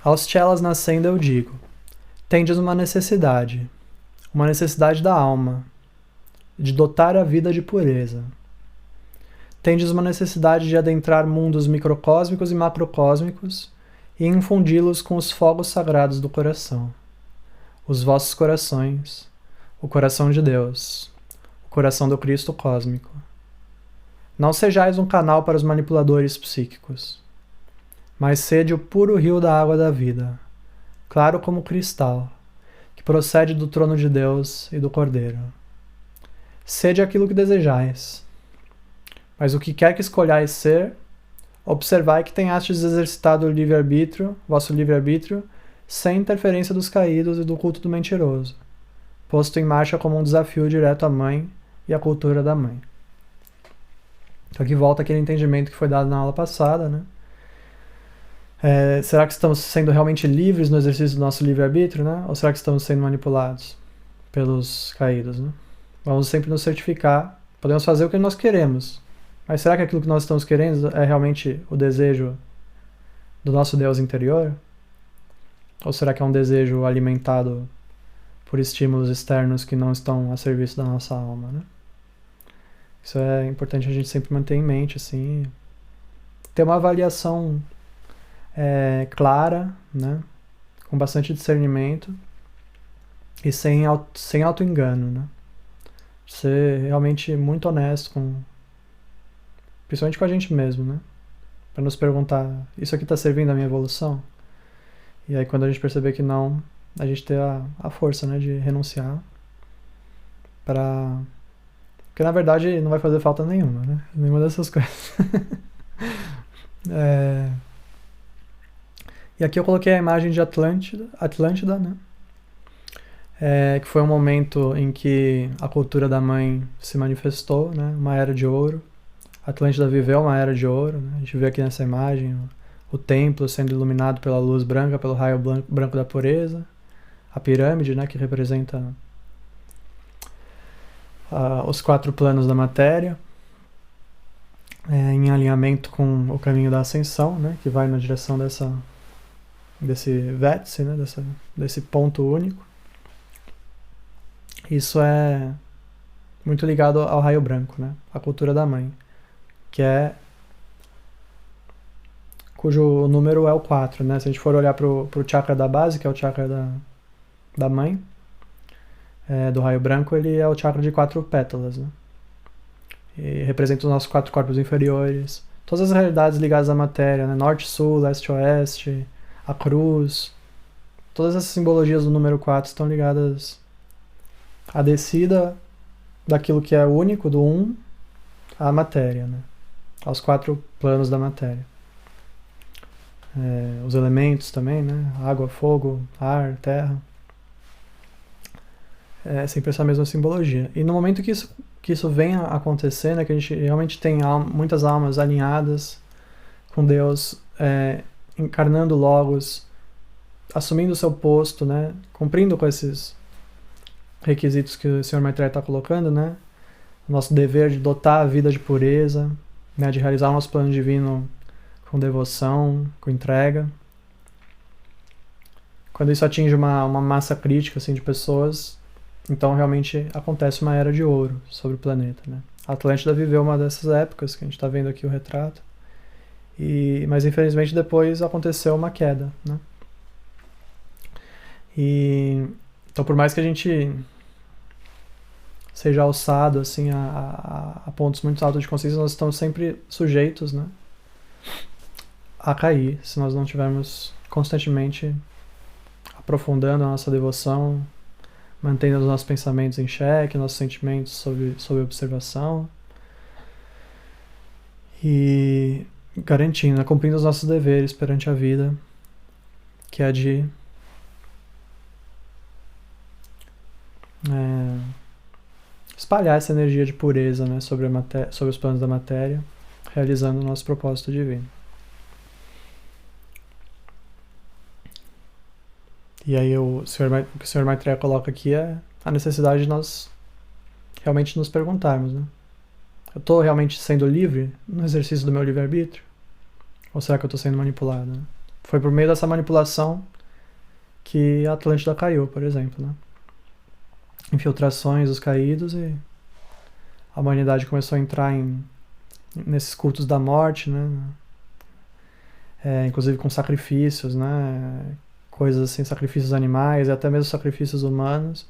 Aos chelas nascendo eu digo, tendes uma necessidade da alma, de dotar a vida de pureza. Tendes uma necessidade de adentrar mundos microcósmicos e macrocósmicos e infundi-los com os fogos sagrados do coração. Os vossos corações, o coração de Deus, o coração do Cristo cósmico. Não sejais um canal para os manipuladores psíquicos, mas sede o puro rio da água da vida, claro como cristal, que procede do trono de Deus e do Cordeiro. Sede aquilo que desejais, mas o que quer que escolhais ser, observai que tenhastes exercitado o livre-arbítrio, vosso livre-arbítrio, sem interferência dos caídos e do culto do mentiroso, posto em marcha como um desafio direto à mãe e à cultura da mãe. Então aqui volta aquele entendimento que foi dado na aula passada, né? Será que estamos sendo realmente livres no exercício do nosso livre-arbítrio, né? Ou será que estamos sendo manipulados pelos caídos, né? Vamos sempre nos certificar, podemos fazer o que nós queremos, mas será que aquilo que nós estamos querendo é realmente o desejo do nosso Deus interior? Ou será que é um desejo alimentado por estímulos externos que não estão a serviço da nossa alma, né? Isso é importante a gente sempre manter em mente, assim, ter uma avaliação clara, né? Com bastante discernimento e sem auto-engano, né? Ser realmente muito honesto, principalmente com a gente mesmo, né? Para nos perguntar, isso aqui está servindo à minha evolução? E aí quando a gente perceber que não, a gente ter a força, né, de renunciar porque na verdade não vai fazer falta nenhuma, né? Nenhuma dessas coisas. E aqui eu coloquei a imagem de Atlântida, né? Que foi um momento em que a cultura da mãe se manifestou, né? Uma era de ouro. Atlântida viveu uma era de ouro, né? A gente vê aqui nessa imagem o templo sendo iluminado pela luz branca, pelo raio branco da pureza. A pirâmide, né? Que representa os 4 planos da matéria, em alinhamento com o caminho da ascensão, né? Que vai na direção desse vértice, né? Desse ponto único. Isso é muito ligado ao raio branco, né? A cultura da mãe, cujo número é o 4, né? Se a gente for olhar pro chakra da base, que é o chakra da mãe, do raio branco, ele é o chakra de 4 pétalas, né? E representa os nossos 4 corpos inferiores, todas as realidades ligadas à matéria, né? Norte, sul, leste, oeste, a cruz, todas essas simbologias do número 4 estão ligadas à descida daquilo que é único, do 1, à matéria, né? Aos 4 planos da matéria. Os elementos também, né? Água, fogo, ar, terra. É sempre essa mesma simbologia. E no momento que isso vem a acontecer, né, que a gente realmente tem muitas almas alinhadas com Deus, encarnando Logos, assumindo o seu posto, né, cumprindo com esses requisitos que o Sr. Maitreya está colocando, né, o nosso dever de dotar a vida de pureza, né, de realizar o nosso plano divino com devoção, com entrega. Quando isso atinge uma massa crítica assim, de pessoas, então realmente acontece uma era de ouro sobre o planeta, né? A Atlântida viveu uma dessas épocas, que a gente está vendo aqui o retrato, mas infelizmente depois aconteceu uma queda, né? Então por mais que a gente seja alçado assim, a pontos muito altos de consciência, nós estamos sempre sujeitos, né, a cair, se nós não estivermos constantemente aprofundando a nossa devoção, mantendo os nossos pensamentos em xeque, nossos sentimentos sob observação e garantindo, né, cumprindo os nossos deveres perante a vida, que é de espalhar essa energia de pureza, né, sobre os planos da matéria, realizando o nosso propósito divino. E aí o que o Sr. Maitreya coloca aqui é a necessidade de nós realmente nos perguntarmos, né? Eu estou realmente sendo livre no exercício do meu livre-arbítrio? Ou será que eu estou sendo manipulado, né? Foi por meio dessa manipulação que a Atlântida caiu, por exemplo, né? Infiltrações dos caídos e a humanidade começou a entrar nesses cultos da morte, né? Inclusive com sacrifícios, né? Coisas assim, sacrifícios animais e até mesmo sacrifícios humanos.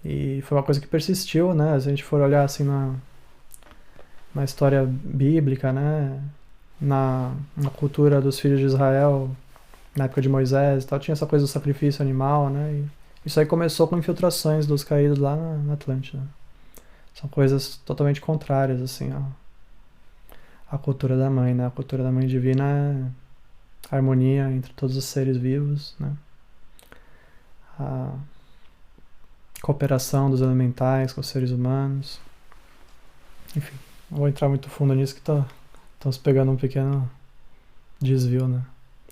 E foi uma coisa que persistiu, né? Se a gente for olhar assim na história bíblica, né? Na cultura dos filhos de Israel, na época de Moisés e tal, tinha essa coisa do sacrifício animal, né? E isso aí começou com infiltrações dos caídos lá na Atlântida. São coisas totalmente contrárias, assim, à cultura da mãe, né? A cultura da mãe divina é a harmonia entre todos os seres vivos, né? A cooperação dos elementais com os seres humanos. Enfim, não vou entrar muito fundo nisso que estamos pegando um pequeno desvio, né?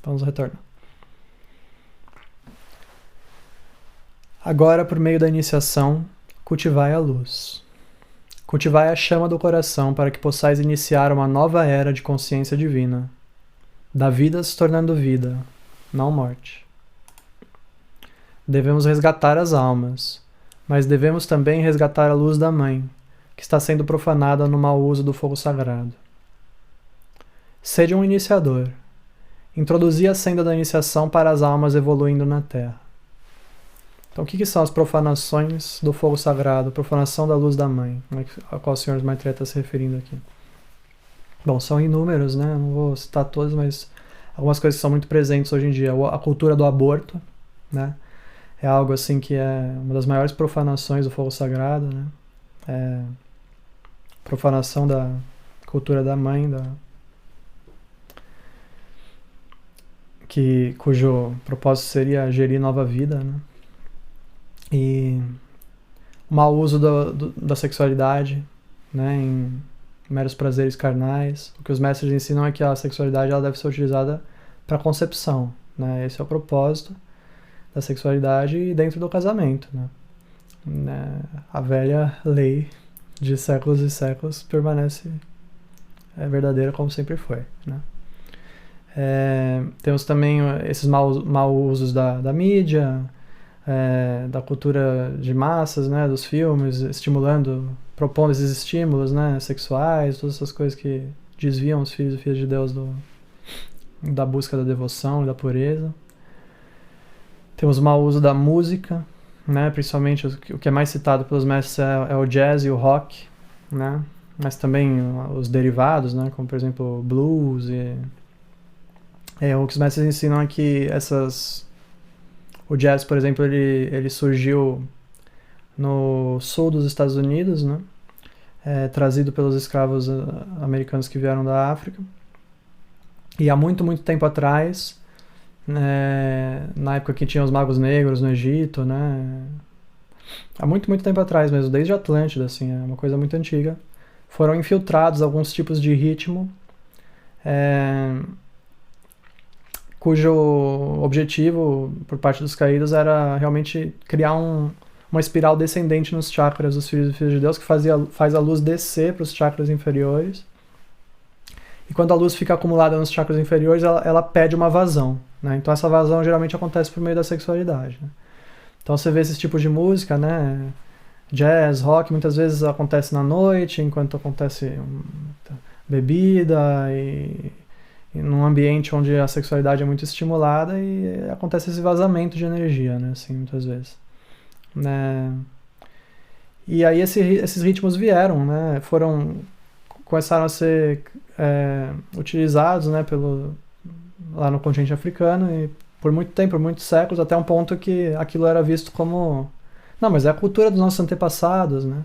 Vamos retornar. Agora, por meio da iniciação, cultivai a luz. Cultivai a chama do coração para que possais iniciar uma nova era de consciência divina, da vida se tornando vida, não morte. Devemos resgatar as almas, mas devemos também resgatar a luz da Mãe, que está sendo profanada no mau uso do fogo sagrado. Sede um iniciador. Introduzi a senda da iniciação para as almas evoluindo na Terra. Então, o que são as profanações do fogo sagrado, profanação da luz da Mãe, a qual o Sr. Maitreya está se referindo aqui? Bom, são inúmeros, né? Não vou citar todos, mas algumas coisas que são muito presentes hoje em dia. A cultura do aborto, né? É algo assim que é uma das maiores profanações do fogo sagrado, né? Profanação da cultura da mãe, cujo propósito seria gerir nova vida, né? E o mau uso da sexualidade, né, em meros prazeres carnais. O que os mestres ensinam é que a sexualidade ela deve ser utilizada para concepção, né? Esse é o propósito da sexualidade dentro do casamento, né? A velha lei de séculos e séculos permanece verdadeira como sempre foi, né? Temos também esses mau usos da mídia, da cultura de massas, né, dos filmes, propondo esses estímulos, né, sexuais, todas essas coisas que desviam os filhos e filhas de Deus da busca da devoção e da pureza. Temos o mau uso da música, né, principalmente o que é mais citado pelos mestres é o jazz e o rock, né, mas também os derivados, né, como por exemplo o blues. O que os mestres ensinam é que o jazz, por exemplo, ele surgiu no sul dos Estados Unidos, né? Trazido pelos escravos americanos que vieram da África. E há muito, muito tempo atrás, na época que tinha os magos negros no Egito, né? Há muito, muito tempo atrás mesmo, desde a Atlântida, assim, é uma coisa muito antiga, foram infiltrados alguns tipos de ritmo, cujo objetivo, por parte dos caídos, era realmente criar uma espiral descendente nos chakras dos filhos e filhas de Deus, que faz a luz descer para os chakras inferiores. E quando a luz fica acumulada nos chakras inferiores, ela pede uma vazão, né? Então essa vazão geralmente acontece por meio da sexualidade, né? Então você vê esses tipos de música, né? Jazz, rock, muitas vezes acontece na noite, enquanto acontece bebida e num ambiente onde a sexualidade é muito estimulada e acontece esse vazamento de energia, né, assim, muitas vezes, né? E aí esses ritmos vieram, né, começaram a ser utilizados, né, lá no continente africano e por muito tempo, por muitos séculos, até um ponto que aquilo era visto como, não, mas é a cultura dos nossos antepassados, né?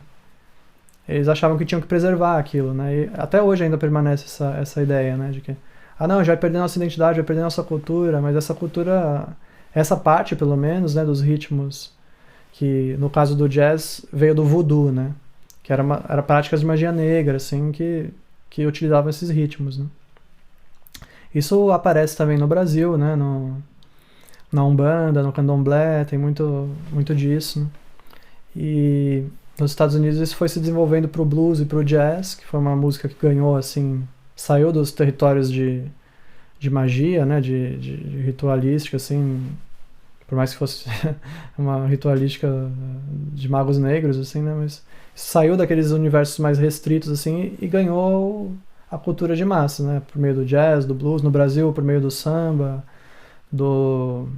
Eles achavam que tinham que preservar aquilo, né? E até hoje ainda permanece essa ideia, né, de que não, a gente vai perder nossa identidade, vai perder nossa cultura, mas essa cultura, essa parte pelo menos, né, dos ritmos, que no caso do jazz veio do voodoo, né, que era práticas de magia negra, assim, que utilizavam esses ritmos, né. Isso aparece também no Brasil, né, na Umbanda, no Candomblé, tem muito, muito disso, né? E nos Estados Unidos isso foi se desenvolvendo pro blues e pro jazz, que foi uma música que ganhou, assim, saiu dos territórios de de magia, né, de ritualística, assim, por mais que fosse uma ritualística de magos negros, assim, né, mas saiu daqueles universos mais restritos, assim, e ganhou a cultura de massa, né, por meio do jazz, do blues, no Brasil por meio do samba, do...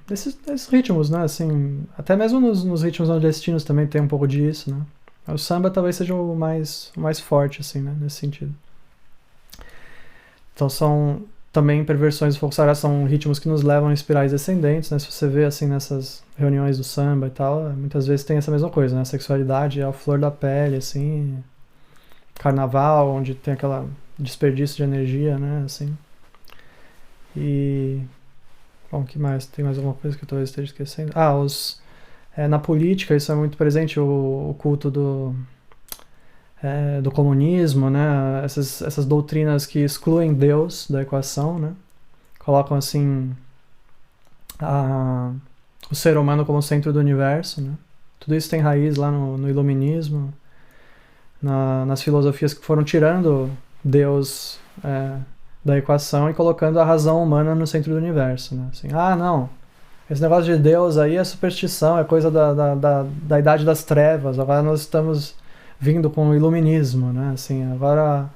desses ritmos, né, assim, até mesmo nos ritmos nordestinos também tem um pouco disso, né. O samba talvez seja o mais forte, assim, né, nesse sentido. Então são também perversões do folk sagrado, são ritmos que nos levam a espirais descendentes, né? Se você vê assim nessas reuniões do samba e tal, muitas vezes tem essa mesma coisa, né? A sexualidade é a flor da pele, assim, carnaval, onde tem aquela desperdício de energia, né? Assim. E bom, que mais? Tem mais alguma coisa que eu talvez esteja esquecendo? Na política isso é muito presente, o culto do comunismo, né? Essas doutrinas que excluem Deus da equação, né? Colocam assim o ser humano como centro do universo, né? Tudo isso tem raiz lá no iluminismo, nas filosofias que foram tirando Deus da equação e colocando a razão humana no centro do universo, né? Assim, não, esse negócio de Deus aí é superstição, é coisa da idade das trevas, agora nós estamos vindo com o iluminismo, né? Assim, agora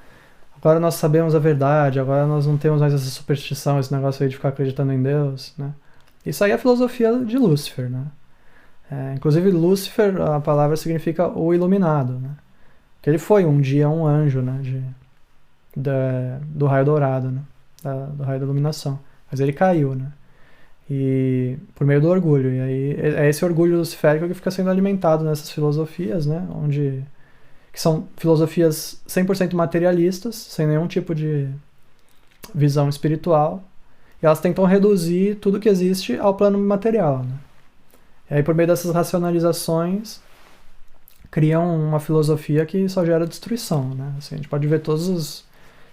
nós sabemos a verdade, agora nós não temos mais essa superstição, esse negócio aí de ficar acreditando em Deus, né? Isso aí é a filosofia de Lúcifer, né? Inclusive Lúcifer, a palavra significa o iluminado, né? Que ele foi um dia um anjo, né? Do raio dourado, né? Do raio da iluminação. Mas ele caiu, né? E por meio do orgulho. E aí é esse orgulho luciférico que fica sendo alimentado nessas filosofias, né? Que são filosofias 100% materialistas, sem nenhum tipo de visão espiritual, e elas tentam reduzir tudo que existe ao plano material, né? E aí, por meio dessas racionalizações, criam uma filosofia que só gera destruição, né? Assim, a gente pode ver todas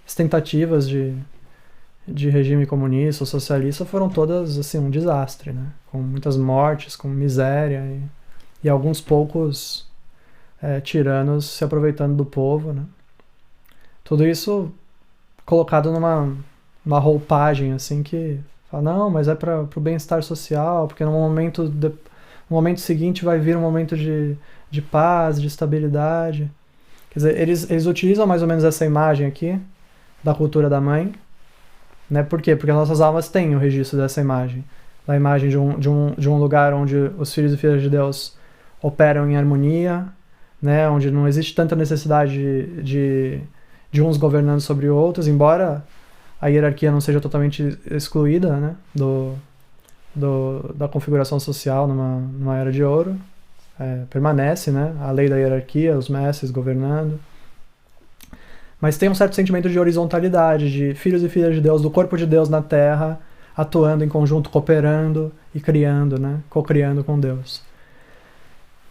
as tentativas de regime comunista ou socialista foram todas assim, um desastre, né? Com muitas mortes, com miséria e alguns poucos tiranos se aproveitando do povo, né? Tudo isso colocado numa roupagem assim que fala, não, mas é para o bem-estar social, porque no momento seguinte vai vir um momento de paz, de estabilidade. Quer dizer, eles utilizam mais ou menos essa imagem aqui da cultura da mãe, né? Por quê? Porque nossas almas têm o registro dessa imagem, da imagem de um lugar onde os filhos e filhas de Deus operam em harmonia, né, onde não existe tanta necessidade de uns governando sobre outros, embora a hierarquia não seja totalmente excluída, né, da configuração social numa era de ouro, permanece, né, a lei da hierarquia, os mestres governando, mas tem um certo sentimento de horizontalidade, de filhos e filhas de Deus, do corpo de Deus na Terra, atuando em conjunto, cooperando e criando, né, co-criando com Deus.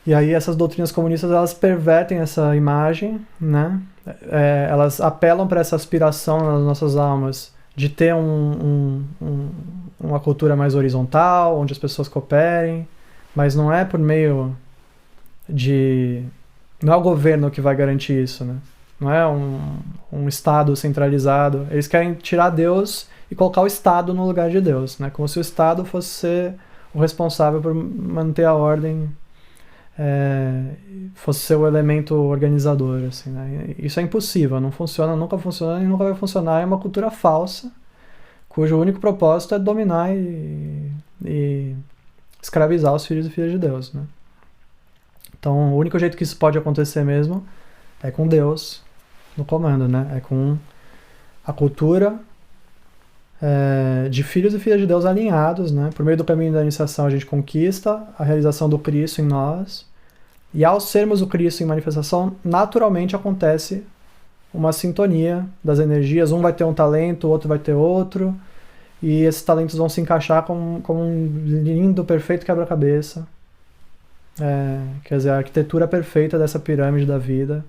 E aí essas doutrinas comunistas, elas pervertem essa imagem, né? Elas apelam para essa aspiração nas nossas almas de ter uma cultura mais horizontal, onde as pessoas cooperem, mas não é por meio não é o governo que vai garantir isso, né? Não é um Estado centralizado. Eles querem tirar Deus e colocar o Estado no lugar de Deus, né? Como se o Estado fosse ser o responsável por manter a ordem, fosse ser o elemento organizador, assim, né? Isso é impossível, não funciona, nunca funciona e nunca vai funcionar. É uma cultura falsa, cujo único propósito é dominar e escravizar os filhos e filhas de Deus, né? Então, o único jeito que isso pode acontecer mesmo é com Deus no comando, né? É com a cultura de filhos e filhas de Deus alinhados, né? Por meio do caminho da iniciação a gente conquista a realização do Cristo em nós, e ao sermos o Cristo em manifestação, naturalmente acontece uma sintonia das energias, um vai ter um talento, o outro vai ter outro, e esses talentos vão se encaixar como um lindo, perfeito quebra-cabeça. Quer dizer, a arquitetura perfeita dessa pirâmide da vida,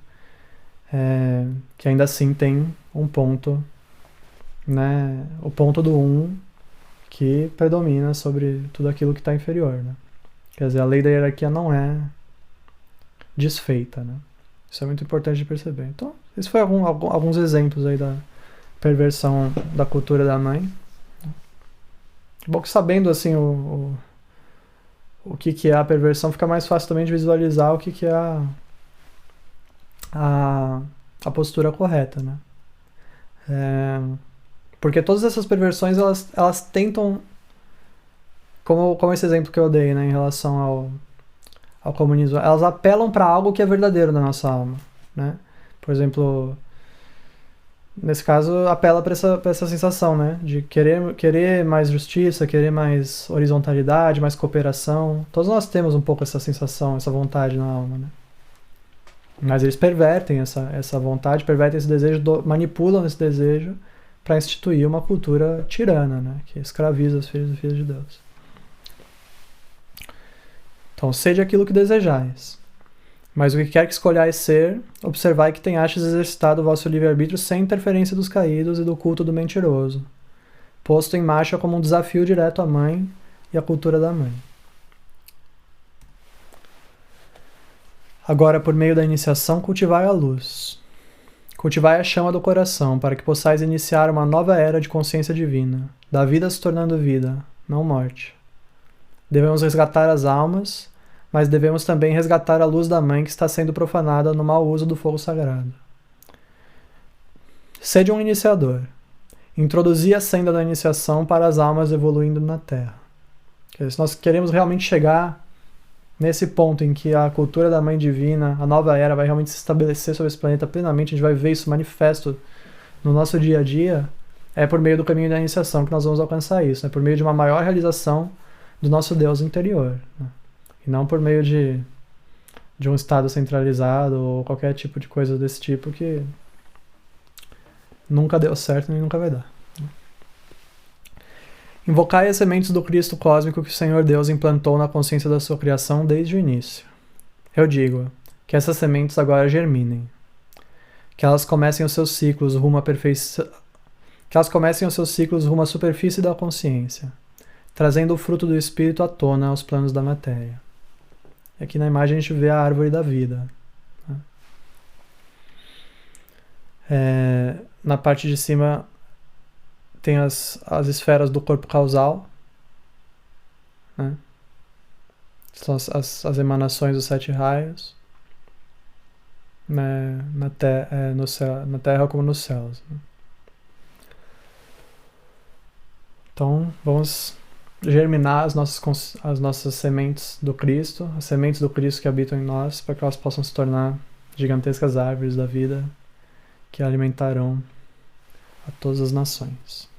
que ainda assim tem um ponto, né, o ponto do que predomina sobre tudo aquilo que está inferior, né? Quer dizer, a lei da hierarquia não é desfeita, né? Isso é muito importante de perceber. Então, esses foram alguns exemplos aí perversão da cultura da mãe. Bom que sabendo assim o que é a perversão, fica mais fácil também de visualizar o que é a postura correta, né? Porque todas essas perversões, elas tentam, como esse exemplo que eu dei, né, em relação ao comunismo, elas apelam para algo que é verdadeiro na nossa alma, né? Por exemplo, nesse caso, apela para essa sensação, né, de querer mais justiça, querer mais horizontalidade, mais cooperação. Todos nós temos um pouco essa sensação, essa vontade na alma, né? Mas eles pervertem essa vontade, pervertem esse desejo, manipulam esse desejo para instituir uma cultura tirana, né, que escraviza os filhos e filhas de Deus. Então, seja aquilo que desejais. Mas o que quer que escolhais ser, observai que tenhastes exercitado o vosso livre-arbítrio sem interferência dos caídos e do culto do mentiroso, posto em marcha como um desafio direto à mãe e à cultura da mãe. Agora, por meio da iniciação, cultivai a luz. Cultivai a chama do coração, para que possais iniciar uma nova era de consciência divina, da vida se tornando vida, não morte. Devemos resgatar as almas, mas devemos também resgatar a luz da mãe que está sendo profanada no mau uso do fogo sagrado. Sede um iniciador. Introduzi a senda da iniciação para as almas evoluindo na Terra. Se nós queremos realmente chegar nesse ponto em que a cultura da Mãe Divina, a nova era, vai realmente se estabelecer sobre esse planeta plenamente, a gente vai ver isso manifesto no nosso dia a dia, é por meio do caminho da iniciação que nós vamos alcançar isso, é por meio de uma maior realização do nosso Deus interior, né? E não por meio de um estado centralizado ou qualquer tipo de coisa desse tipo que nunca deu certo nem nunca vai dar. Invocai as sementes do Cristo cósmico que o Senhor Deus implantou na consciência da sua criação desde o início. Eu digo que essas sementes agora germinem, que elas comecem os seus ciclos rumo à perfeição, que elas comecem os seus ciclos rumo à superfície da consciência, trazendo o fruto do Espírito à tona aos planos da matéria. E aqui na imagem a gente vê a árvore da vida. Na parte de cima tem as esferas do corpo causal, né? São as emanações dos 7 raios, né? Na Terra como nos céus, né? Então vamos germinar as nossas sementes do Cristo, as sementes do Cristo que habitam em nós, para que elas possam se tornar gigantescas árvores da vida que alimentarão a todas as nações.